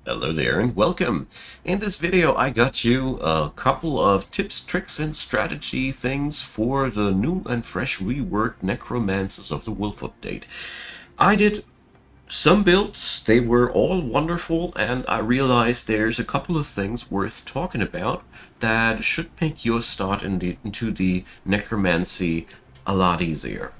Hello there and welcome! In this video I got you a couple of tips, tricks and strategy things for the new and fresh reworked Necromancers of the Wolf update. I did some builds, they were all wonderful, and I realized there's a couple of things worth talking about that should make your start into the Necromancy a lot easier.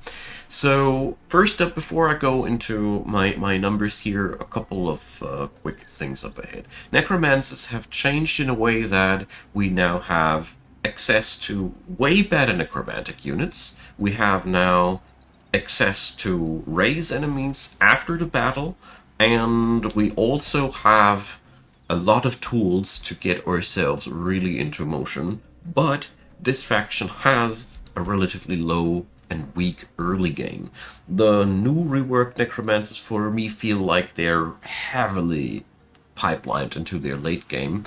So first up, before I go into my numbers here, a couple of quick things up ahead. Necromancers have changed in a way that we now have access to way better necromantic units. We have now access to raise enemies after the battle, and we also have a lot of tools to get ourselves really into motion, but this faction has a relatively low and weak early game. The new reworked Necromancers for me feel like they're heavily pipelined into their late game.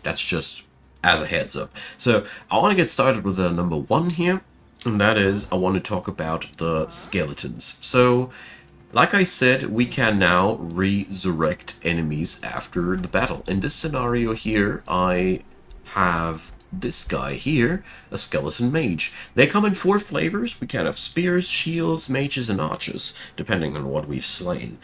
That's just as a heads up. So I want to get started with the number one here, and that is I want to talk about the skeletons. So like I said, we can now resurrect enemies after the battle. In this scenario here, I have this guy here, a skeleton mage. They come in 4 flavors. We can have spears, shields, mages, and archers, depending on what we've slain.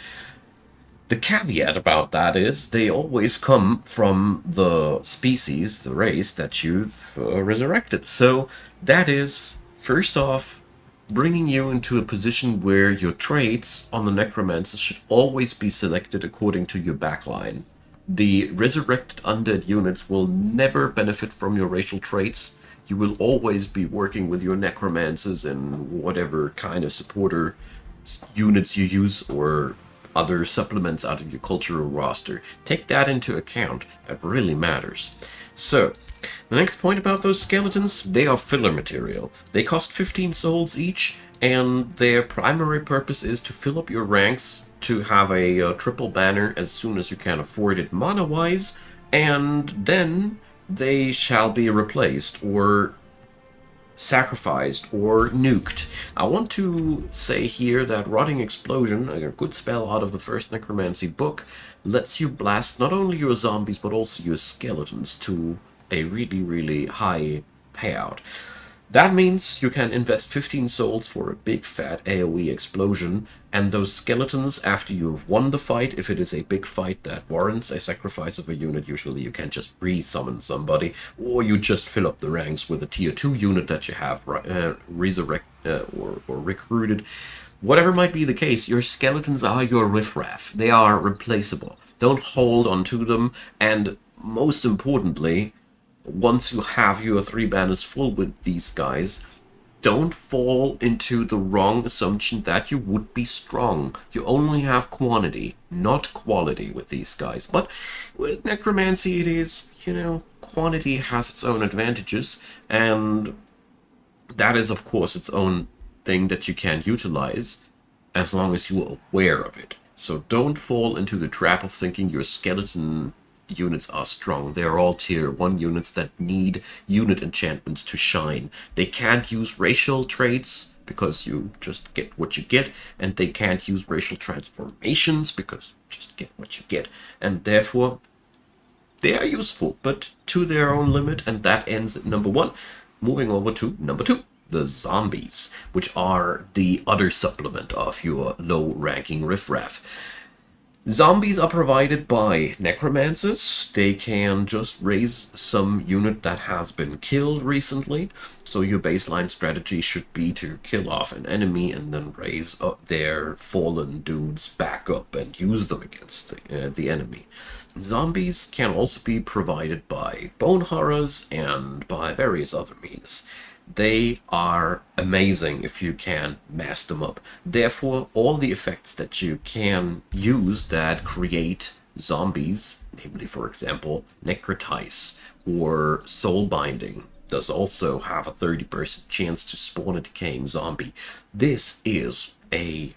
The caveat about that is they always come from the species, the race, that you've resurrected. So that is, first off, bringing you into a position where your traits on the Necromancer should always be selected according to your backline. The resurrected undead units will never benefit from your racial traits. You will always be working with your Necromancers and whatever kind of supporter units you use or other supplements out of your cultural roster. Take that into account. That really matters. So, the next point about those skeletons, they are filler material. They cost 15 souls each, and their primary purpose is to fill up your ranks, to have a triple banner as soon as you can afford it mana-wise, and then they shall be replaced, or sacrificed, or nuked. I want to say here that Rotting Explosion, a good spell out of the first Necromancy book, lets you blast not only your zombies but also your skeletons to a really high payout. That means you can invest 15 souls for a big fat AoE explosion, and those skeletons, after you've won the fight, if it is a big fight that warrants a sacrifice of a unit, usually you can just re-summon somebody, or you just fill up the ranks with a tier 2 unit that you have or recruited. Whatever might be the case, your skeletons are your riffraff. They are replaceable. Don't hold on to them, and most importantly, once you have your 3 banners full with these guys, don't fall into the wrong assumption that you would be strong. You only have quantity, not quality with these guys. But with Necromancy it is, quantity has its own advantages, and that is of course its own thing that you can utilize as long as you are aware of it. So don't fall into the trap of thinking your skeleton units are strong. They are all tier 1 units that need unit enchantments to shine. They can't use racial traits because you just get what you get, and they can't use racial transformations because you just get what you get, and therefore they are useful, but to their own limit, and that ends at number 1. Moving over to number 2. The zombies, which are the other supplement of your low-ranking riffraff. Zombies are provided by Necromancers. They can just raise some unit that has been killed recently. So your baseline strategy should be to kill off an enemy and then raise up their fallen dudes back up and use them against the enemy. Zombies can also be provided by Bone Horrors and by various other means. They are amazing if you can mass them up. Therefore, all the effects that you can use that create zombies, namely, for example, Necrotize or Soul Binding, does also have a 30% chance to spawn a decaying zombie. This is a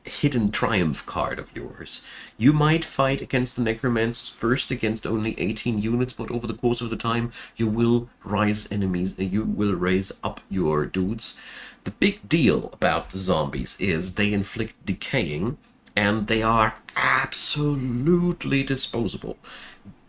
hidden triumph card of yours. You might fight against the Necromancers first against only 18 units, but over the course of the time you will rise enemies and you will raise up your dudes. The big deal about the zombies is they inflict decaying, and they are absolutely disposable.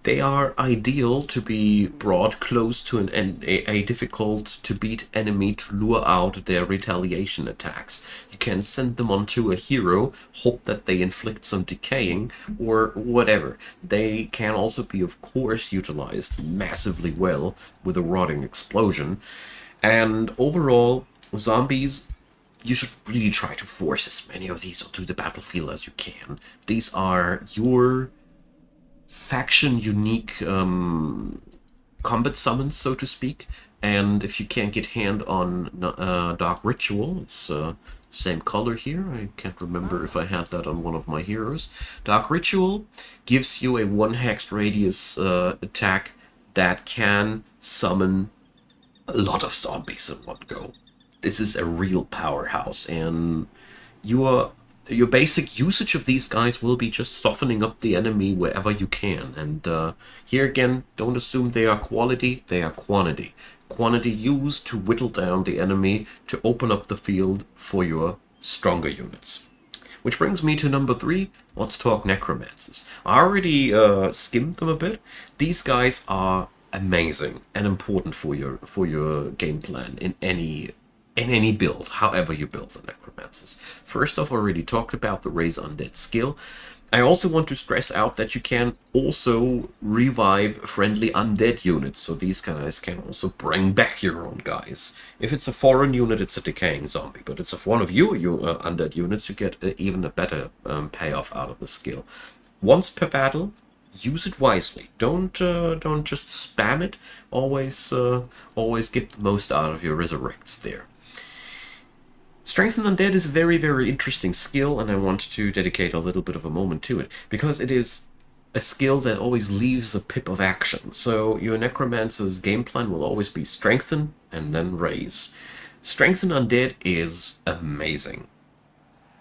They are ideal to be brought close to a difficult to beat enemy to lure out their retaliation attacks. You can send them onto a hero, hope that they inflict some decaying or whatever. They can also be, of course, utilized massively well with a rotting explosion. And overall, zombies, you should really try to force as many of these onto the battlefield as you can. These are your faction unique combat summons, so to speak. And if you can't get hand on Dark Ritual, it's same color here. I can't remember if I had that on one of my heroes. Dark Ritual gives you a 1 hex radius attack that can summon a lot of zombies in one go. This is a real powerhouse, and your basic usage of these guys will be just softening up the enemy wherever you can. And here again, don't assume they are quality, they are quantity. Quantity used to whittle down the enemy to open up the field for your stronger units. Which brings me to number 3. Let's talk Necromancers. I already skimmed them a bit. These guys are amazing and important for your game plan in any build, however you build the Necromancers. First off, I already talked about the Raise Undead skill. I also want to stress out that you can also revive friendly undead units, so these guys can also bring back your own guys. If it's a foreign unit, it's a decaying zombie, but it's if one of your undead units, you get even a better payoff out of the skill. Once per battle, use it wisely. Don't just spam it. Always get the most out of your resurrects there. Strengthen Undead is a very, very interesting skill, and I want to dedicate a little bit of a moment to it, because it is a skill that always leaves a pip of action. So your Necromancer's game plan will always be Strengthen and then Raise. Strengthen Undead is amazing,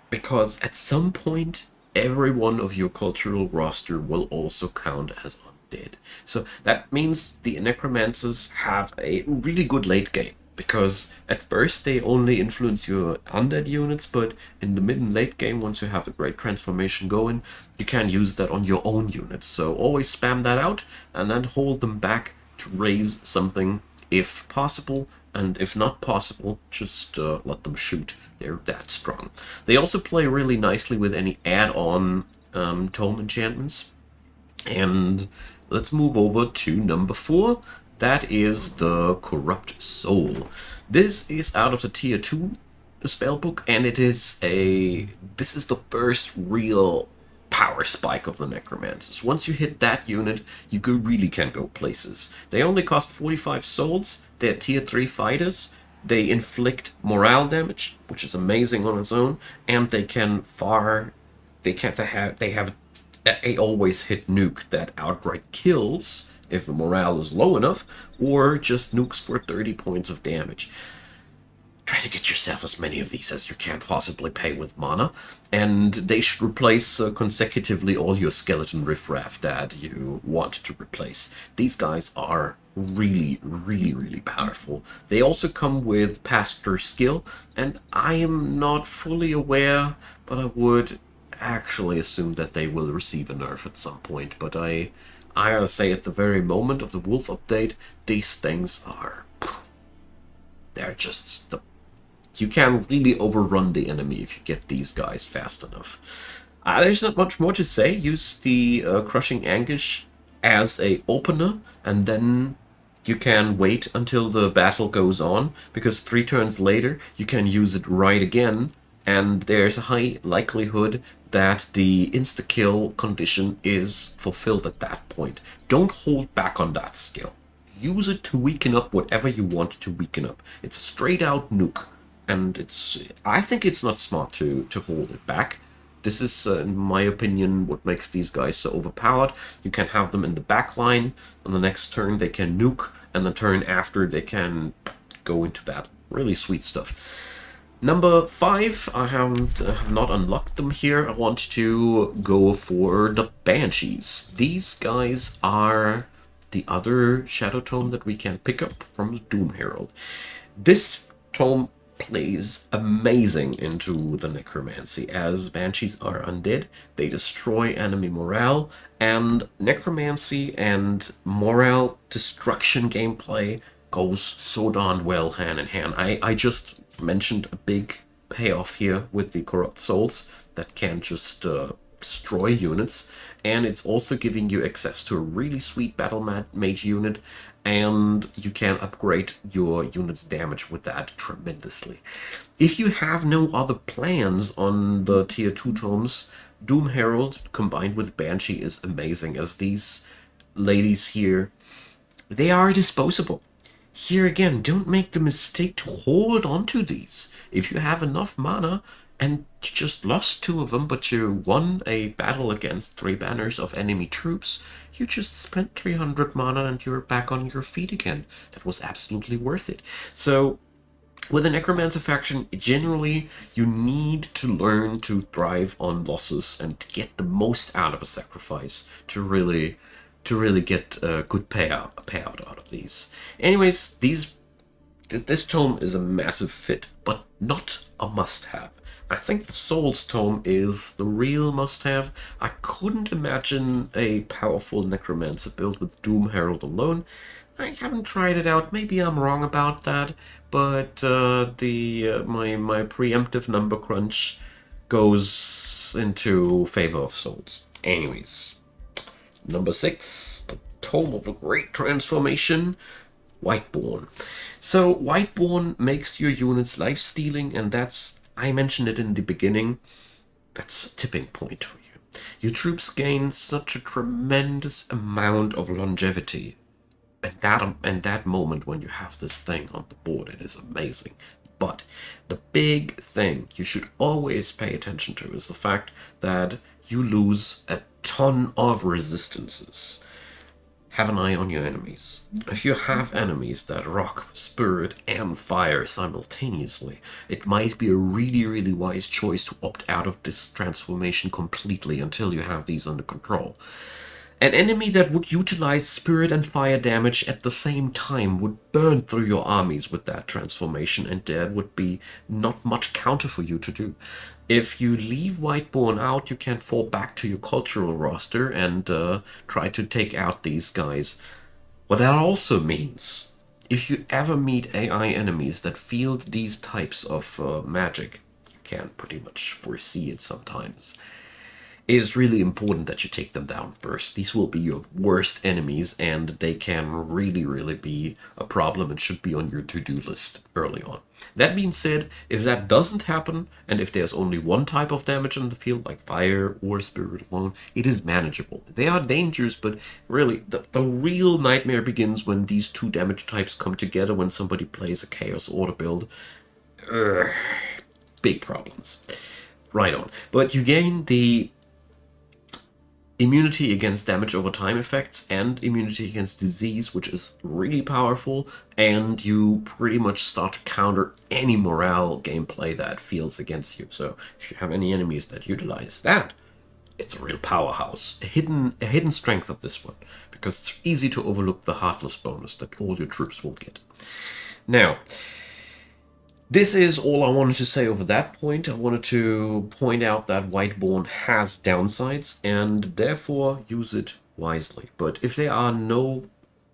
because at some point, every one of your cultural roster will also count as undead. So that means the Necromancers have a really good late game, because at first they only influence your undead units, but in the mid and late game, once you have the great transformation going, you can use that on your own units. So always spam that out and then hold them back to raise something if possible, and if not possible, just let them shoot. They're that strong. They also play really nicely with any add-on tome enchantments. And let's move over to number 4. That is the Corrupt Soul. This is out of the Tier 2 spellbook, and this is the first real power spike of the Necromancers. Once you hit that unit, you really can go places. They only cost 45 souls, they're Tier 3 fighters, they inflict morale damage, which is amazing on its own, and they have a always hit nuke that outright kills if the morale is low enough, or just nukes for 30 points of damage. Try to get yourself as many of these as you can possibly pay with mana, and they should replace consecutively all your skeleton riffraff that you want to replace. These guys are really, really, really powerful. They also come with Pastor skill, and I am not fully aware, but I would actually assume that they will receive a nerf at some point. But I gotta say, at the very moment of the Wolf update, these things they're just you can really overrun the enemy if you get these guys fast enough. There's not much more to say. Use the Crushing Anguish as a opener, and then you can wait until the battle goes on, because 3 turns later you can use it right again, and there's a high likelihood that the insta-kill condition is fulfilled at that point. Don't hold back on that skill. Use it to weaken up whatever you want to weaken up. It's a straight-out nuke, and I think it's not smart to hold it back. This is, in my opinion, what makes these guys so overpowered. You can have them in the back line. On the next turn, they can nuke, and the turn after, they can go into battle. Really sweet stuff. Number 5, I have not unlocked them here. I want to go for the Banshees. These guys are the other Shadow Tome that we can pick up from the Doom Herald. This tome plays amazing into the Necromancy, as Banshees are undead, they destroy enemy morale, and Necromancy and morale destruction gameplay goes so darn well hand in hand. I just mentioned a big payoff here with the Corrupt Souls that can just destroy units, and it's also giving you access to a really sweet battle mage unit, and you can upgrade your unit's damage with that tremendously. If you have no other plans on the tier 2 tomes, Doom Herald combined with Banshee is amazing, as these ladies here, they are disposable. Here again, don't make the mistake to hold on to these. If you have enough mana and you just lost 2 of them, but you won a battle against 3 banners of enemy troops, you just spent 300 mana and you're back on your feet again. That was absolutely worth it. So with the Necromancer faction, generally you need to learn to thrive on losses and get the most out of a sacrifice to really get a good payout out of these. Anyways, this tome is a massive fit, but not a must-have. I think the Souls tome is the real must-have. I couldn't imagine a powerful Necromancer build with Doom Herald alone. I haven't tried it out. Maybe I'm wrong about that, but my preemptive number crunch goes into favor of Souls. Anyways, number 6, the Tome of the Great Transformation, Wightborn. So Wightborn makes your units life-stealing, and that's, I mentioned it in the beginning, that's a tipping point for you. Your troops gain such a tremendous amount of longevity. And that moment when you have this thing on the board, it is amazing. But the big thing you should always pay attention to is the fact that you lose a ton of resistances. Have an eye on your enemies. If you have enemies that rock, spirit, and fire simultaneously, it might be a really wise choice to opt out of this transformation completely until you have these under control. An enemy that would utilize spirit and fire damage at the same time would burn through your armies with that transformation, and there would be not much counter for you to do. If you leave Wightborn out, you can fall back to your cultural roster and try to take out these guys. What that also means, if you ever meet AI enemies that field these types of magic, you can pretty much foresee it sometimes. It is really important that you take them down first. These will be your worst enemies, and they can really be a problem and should be on your to-do list early on. That being said, if that doesn't happen, and if there's only one type of damage on the field, like fire or spirit alone, it is manageable. They are dangerous, but really, the real nightmare begins when these 2 damage types come together when somebody plays a Chaos Order build. Big problems. Right on. But you gain the immunity against damage over time effects and immunity against disease, which is really powerful, and you pretty much start to counter any morale gameplay that feels against you. So if you have any enemies that utilize that, it's a real powerhouse. A hidden strength of this one, because it's easy to overlook the Heartless bonus that all your troops will get. Now, this is all I wanted to say over that point. I wanted to point out that Wightborn has downsides and therefore use it wisely. But if there are no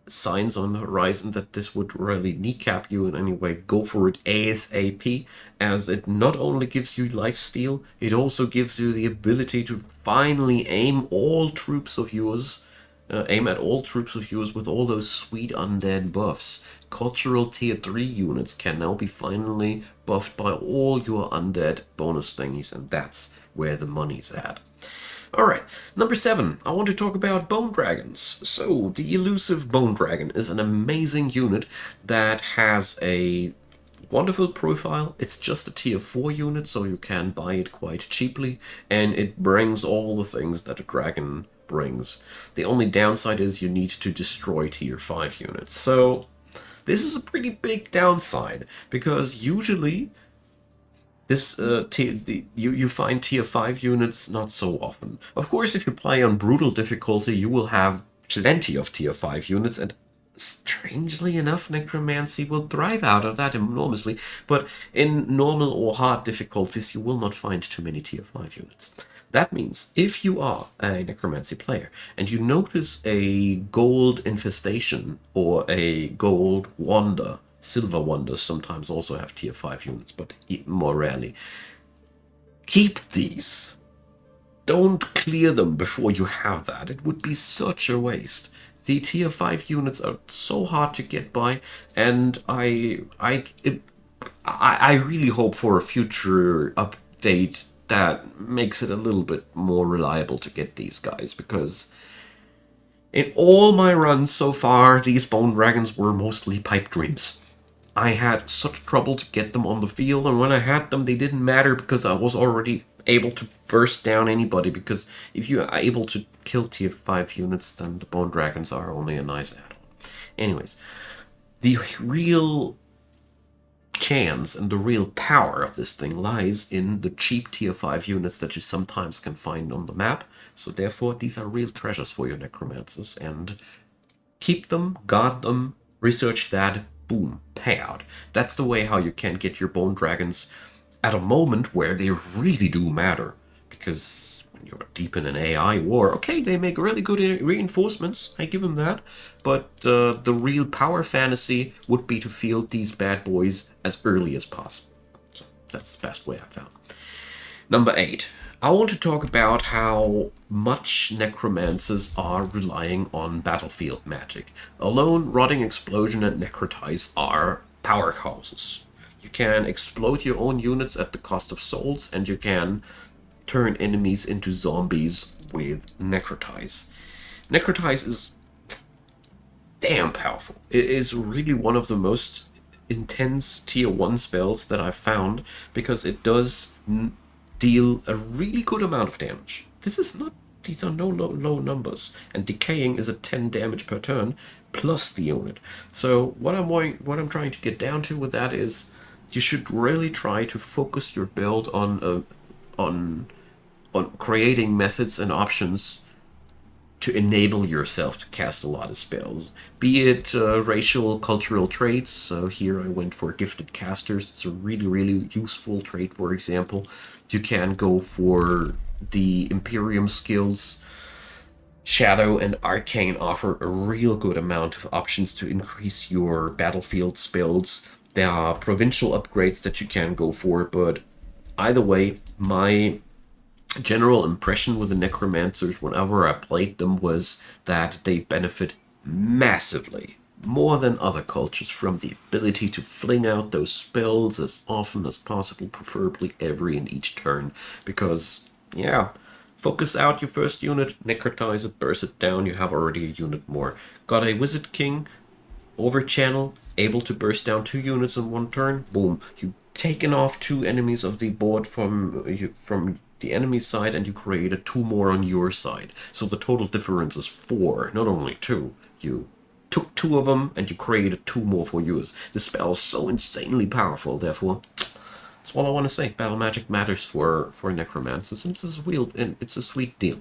signs on the horizon that this would really kneecap you in any way, go for it ASAP, as it not only gives you lifesteal, it also gives you the ability to finally aim at all troops of yours with all those sweet undead buffs. Cultural tier 3 units can now be finally buffed by all your undead bonus thingies, and that's where the money's at. Alright, number 7, I want to talk about Bone Dragons. So, the elusive Bone Dragon is an amazing unit that has a wonderful profile. It's just a tier 4 unit, so you can buy it quite cheaply, and it brings all the things that a dragon brings. The only downside is you need to destroy tier 5 units. So this is a pretty big downside, because usually this you find tier 5 units not so often. Of course, if you play on brutal difficulty, you will have plenty of tier 5 units, and Strangely enough, Necromancy will thrive out of that enormously, but in normal or hard difficulties, you will not find too many tier 5 units. That means if you are a Necromancy player and you notice a gold infestation or a gold wonder, silver wonders sometimes also have tier 5 units, but more rarely, keep these. Don't clear them before you have that. It would be such a waste. The tier 5 units are so hard to get by, and I really hope for a future update that makes it a little bit more reliable to get these guys, because in all my runs so far, these bone dragons were mostly pipe dreams. I had such trouble to get them on the field, and when I had them, they didn't matter because I was already able to burst down anybody, because if you are able to kill tier 5 units, then the bone dragons are only a nice add-on. Anyways, the real chance and the real power of this thing lies in the cheap tier 5 units that you sometimes can find on the map. So therefore, these are real treasures for your necromancers, and keep them, guard them, research that, boom, payout. That's the way how you can get your bone dragons at a moment where they really do matter. Because when you're deep in an AI war, okay, they make really good reinforcements, I give them that, but the real power fantasy would be to field these bad boys as early as possible. So that's the best way I've found. Number 8. I want to talk about how much necromancers are relying on battlefield magic. Alone, Rotting Explosion and Necrotize are powerhouses. You can explode your own units at the cost of souls, and you can turn enemies into zombies with Necrotize. Necrotize is damn powerful. It is really one of the most intense tier 1 spells that I've found, because it does deal a really good amount of damage. These are no low numbers, and decaying is a 10 damage per turn plus the unit. So what I'm trying to get down to with that is you should really try to focus your build on creating methods and options to enable yourself to cast a lot of spells, be it racial, cultural traits. So here I went for gifted casters. It's a really useful trait. For example, you can go for the Imperium skills. Shadow and Arcane offer a real good amount of options to increase your battlefield spells. There are provincial upgrades that you can go for, but either way, my general impression with the Necromancers whenever I played them was that they benefit massively, more than other cultures, from the ability to fling out those spells as often as possible, preferably every and each turn, because, yeah, focus out your first unit, necrotize it, burst it down, you have already a unit more. Got a Wizard King, over channel, able to burst down 2 units in 1 turn, boom, you taken off 2 enemies of the board from the enemy side, and you created 2 more on your side. So the total difference is 4, not only 2. You took 2 of them and you created 2 more for yours. The spell is so insanely powerful, therefore, that's all I want to say. Battle magic matters for necromancers, and it's a sweet deal.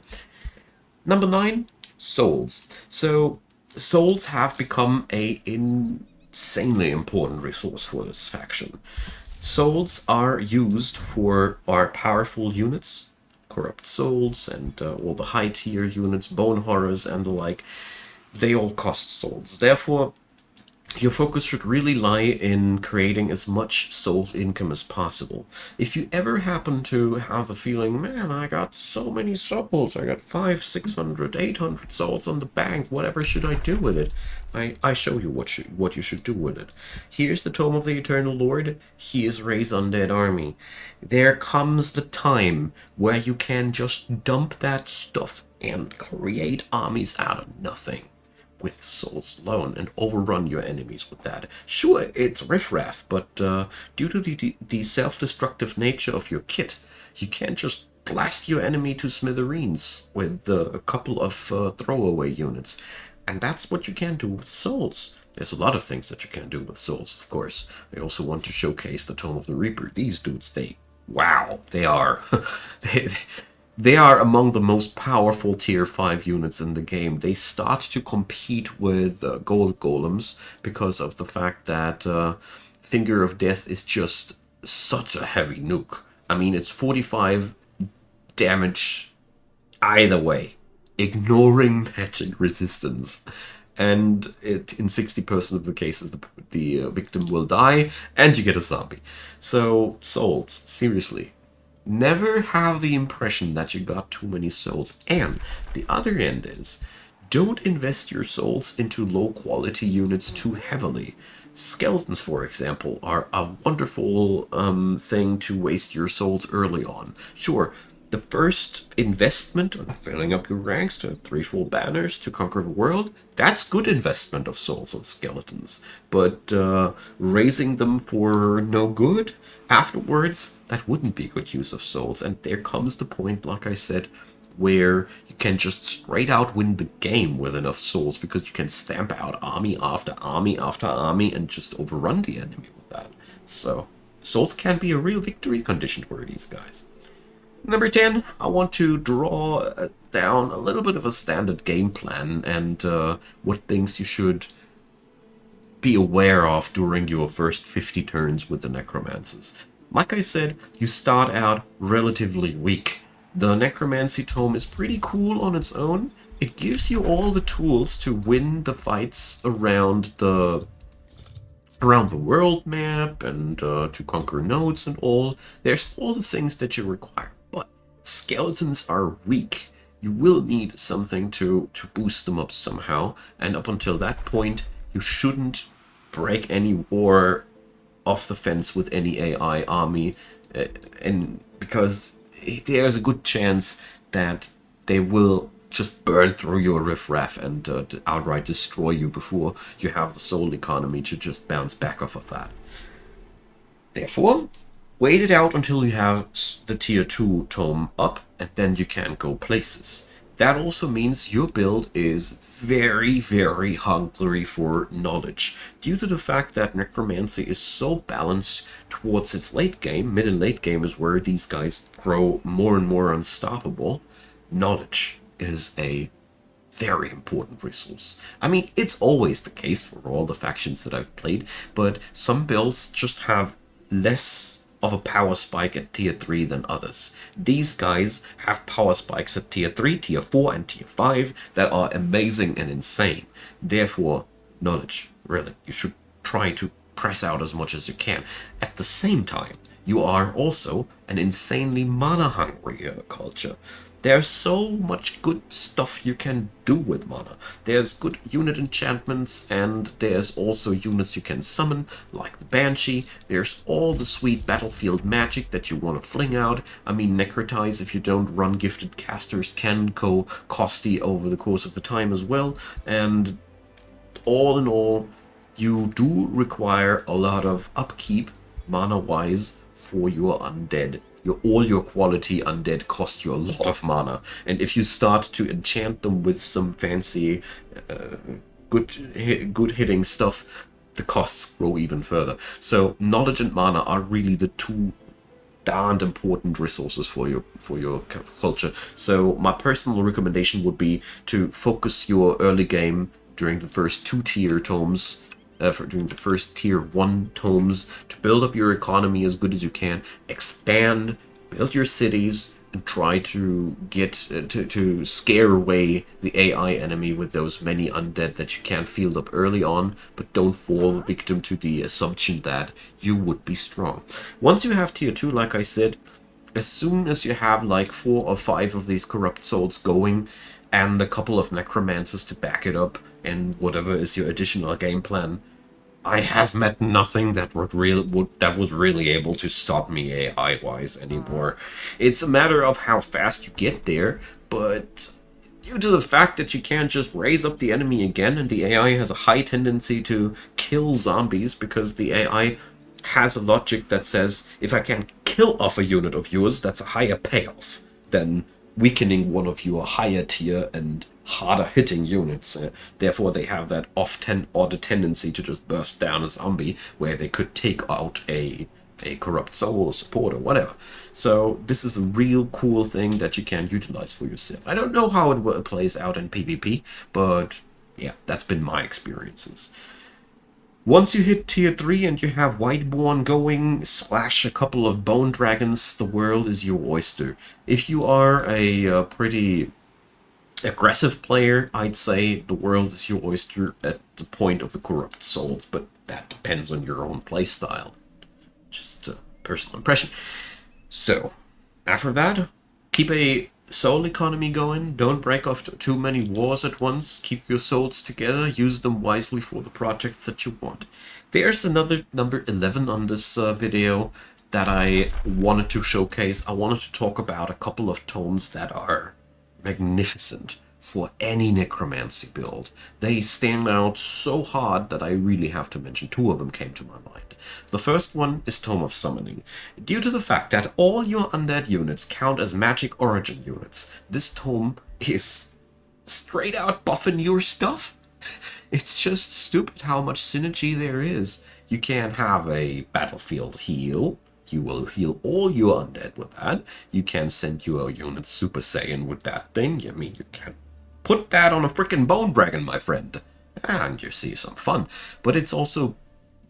Number 9, souls. So souls have become a insanely important resource for this faction. Souls are used for our powerful units, Corrupt Souls, and all the high tier units, Bone Horrors, and the like. They all cost souls. Therefore, your focus should really lie in creating as much soul income as possible. If you ever happen to have the feeling, man, I got so many souls, I got 500, 600, 800 souls on the bank, whatever should I do with it? I show you what you should do with it. Here's the Tome of the Eternal Lord. Here's Ray's Undead Army. There comes the time where you can just dump that stuff and create armies out of nothing with souls alone, and overrun your enemies with that. Sure, it's riffraff, but due to the self-destructive nature of your kit, you can't just blast your enemy to smithereens with a couple of throwaway units. And that's what you can do with souls. There's a lot of things that you can do with souls, of course. I also want to showcase the Tome of the Reaper. These dudes, wow, they are... They are among the most powerful tier 5 units in the game. They start to compete with gold golems because of the fact that Finger of Death is just such a heavy nuke. I mean, it's 45 damage either way, ignoring magic resistance. And in 60% of the cases, the victim will die, and you get a zombie. So, souls, seriously, never have the impression that you got too many souls. And the other end is, don't invest your souls into low quality units too heavily. Skeletons, for example, are a wonderful thing to waste your souls early on. Sure, the first investment on filling up your ranks to have 3 full banners to conquer the world, that's good investment of souls on skeletons. But raising them for no good afterwards, that wouldn't be good use of souls. And there comes the point, like I said, where you can just straight out win the game with enough souls because you can stamp out army after army after army and just overrun the enemy with that. So, souls can be a real victory condition for these guys. Number 10, I want to draw down a little bit of a standard game plan and what things you should be aware of during your first 50 turns with the Necromancers. Like I said, you start out relatively weak. The Necromancy tome is pretty cool on its own. It gives you all the tools to win the fights around the world map and to conquer nodes and all. There's all the things that you require. But skeletons are weak. You will need something to boost them up somehow. And up until that point, you shouldn't break any war off the fence with any AI army. And because there's a good chance that they will just burn through your riffraff and outright destroy you before you have the soul economy to just bounce back off of that. Therefore, wait it out until you have the tier 2 tome up, and then you can go places. That also means your build is very, very hungry for knowledge. Due to the fact that Necromancy is so balanced towards its late game, mid and late game is where these guys grow more and more unstoppable, knowledge is a very important resource. I mean, it's always the case for all the factions that I've played, but some builds just have less of a power spike at tier 3 than others. These guys have power spikes at tier 3, tier 4, and tier 5 that are amazing and insane. Therefore, knowledge, really, you should try to press out as much as you can. At the same time, you are also an insanely mana-hungry culture. There's so much good stuff you can do with mana. There's good unit enchantments, and there's also units you can summon, like the Banshee. There's all the sweet battlefield magic that you want to fling out. I mean, Necrotize, if you don't run gifted casters, can go costly over the course of the time as well. And all in all, you do require a lot of upkeep, mana-wise, for your undead. All your quality undead cost you a lot of mana, and if you start to enchant them with some fancy, good hitting stuff, the costs grow even further. So knowledge and mana are really the two darned important resources for your culture. So my personal recommendation would be to focus your early game during the first 2 tier tomes, during the first tier 1 tomes, to build up your economy as good as you can, expand, build your cities, and try to get to scare away the AI enemy with those many undead that you can field up early on, but don't fall victim to the assumption that you would be strong. Once you have tier 2, like I said, as soon as you have like 4 or 5 of these corrupt souls going, and a couple of necromancers to back it up, and whatever is your additional game plan, I have met nothing that was really able to stop me AI-wise anymore. It's a matter of how fast you get there, but due to the fact that you can't just raise up the enemy again, and the AI has a high tendency to kill zombies because the AI has a logic that says, if I can kill off a unit of yours, that's a higher payoff than weakening one of your higher tier and harder hitting units. Therefore, they have that odd tendency to just burst down a zombie, where they could take out a a corrupt soul, support, or whatever. So this is a real cool thing that you can utilize for yourself. I don't know how it plays out in PvP, but yeah, that's been my experiences. Once you hit tier 3 and you have Wightborn going, slash a couple of bone dragons, the world is your oyster. If you are a pretty aggressive player, I'd say the world is your oyster at the point of the corrupt souls, but that depends on your own playstyle. Just a personal impression. So, after that, keep a soul economy going. Don't break off too many wars at once. Keep your souls together. Use them wisely for the projects that you want. There's another number 11 on this video that I wanted to showcase. I wanted to talk about a couple of tomes that are magnificent for any Necromancy build. They stand out so hard that I really have to mention. Two of them came to my mind. The first one is Tome of Summoning. Due to the fact that all your undead units count as magic origin units, this tome is straight out buffing your stuff. It's just stupid how much synergy there is. You can have a battlefield heal. You will heal all your undead with that. You can send your units Super Saiyan with that thing. I mean, you can put that on a freaking bone dragon, my friend, and you see some fun. But it's also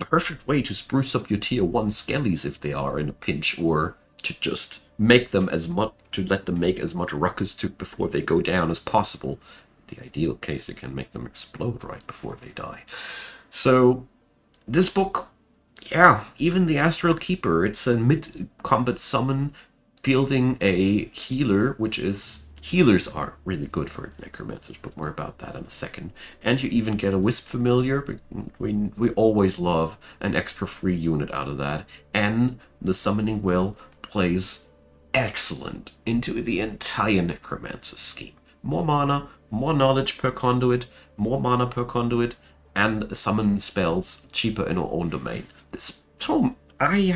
a perfect way to spruce up your tier 1 skellies if they are in a pinch, or to just make them let them make as much ruckus before they go down as possible. The ideal case, you can make them explode right before they die. So this book, yeah, even the Astral Keeper, it's a mid-combat summon fielding a healer, which is... Healers are really good for Necromancers, but more about that in a second. And you even get a Wisp Familiar. We always love an extra free unit out of that. And the Summoning Well plays excellent into the entire Necromancer scheme. More mana, more knowledge per conduit, more mana per conduit, and summon spells cheaper in our own domain. This tome, I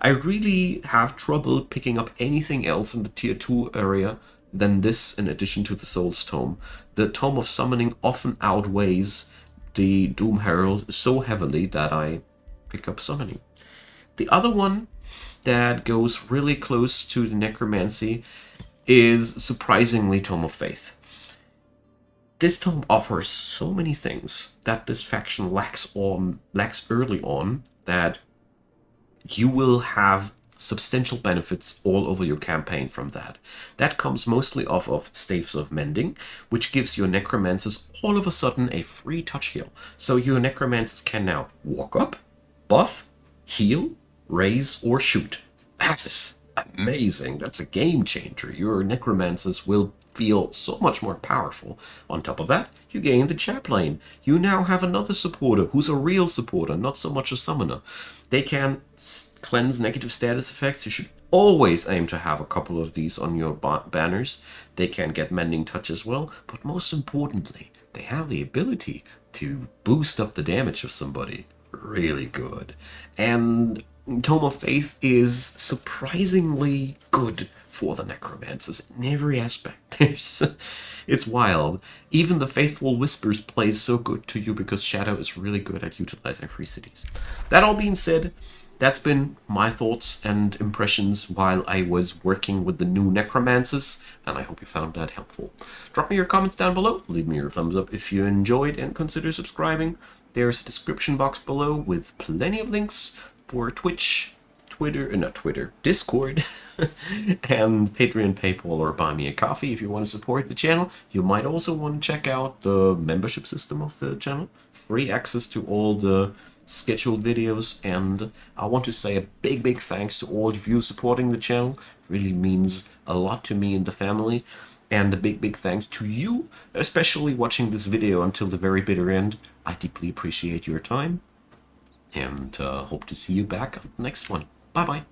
really have trouble picking up anything else in the tier 2 area than this in addition to the Soul's Tome. The Tome of Summoning often outweighs the Doom Herald so heavily that I pick up Summoning. The other one that goes really close to the Necromancy is surprisingly Tome of Faith. This tome offers so many things that this faction lacks early on, that you will have substantial benefits all over your campaign from that. That comes mostly off of Staves of Mending, which gives your Necromancers all of a sudden a free touch heal. So your Necromancers can now walk up, buff, heal, raise, or shoot. That is amazing. That's a game changer. Your Necromancers will feel so much more powerful. On top of that, you gain the Chaplain. You now have another supporter who's a real supporter, not so much a summoner. They can cleanse negative status effects. You should always aim to have a couple of these on your banners. They can get Mending Touch as well, but most importantly, they have the ability to boost up the damage of somebody really good. And Tome of Faith is surprisingly good for the Necromancers in every aspect. It's wild. Even the Faithful Whispers plays so good to you because Shadow is really good at utilizing free cities. That all being said, that's been my thoughts and impressions while I was working with the new Necromancers, and I hope you found that helpful. Drop me your comments down below, leave me your thumbs up if you enjoyed, and consider subscribing. There's a description box below with plenty of links for Twitch, Discord, and Patreon, PayPal, or Buy Me a Coffee if you want to support the channel. You might also want to check out the membership system of the channel. Free access to all the scheduled videos, and I want to say a big thanks to all of you supporting the channel. It really means a lot to me and the family. And a big thanks to you, especially watching this video until the very bitter end. I deeply appreciate your time, and hope to see you back on the next one. Bye-bye.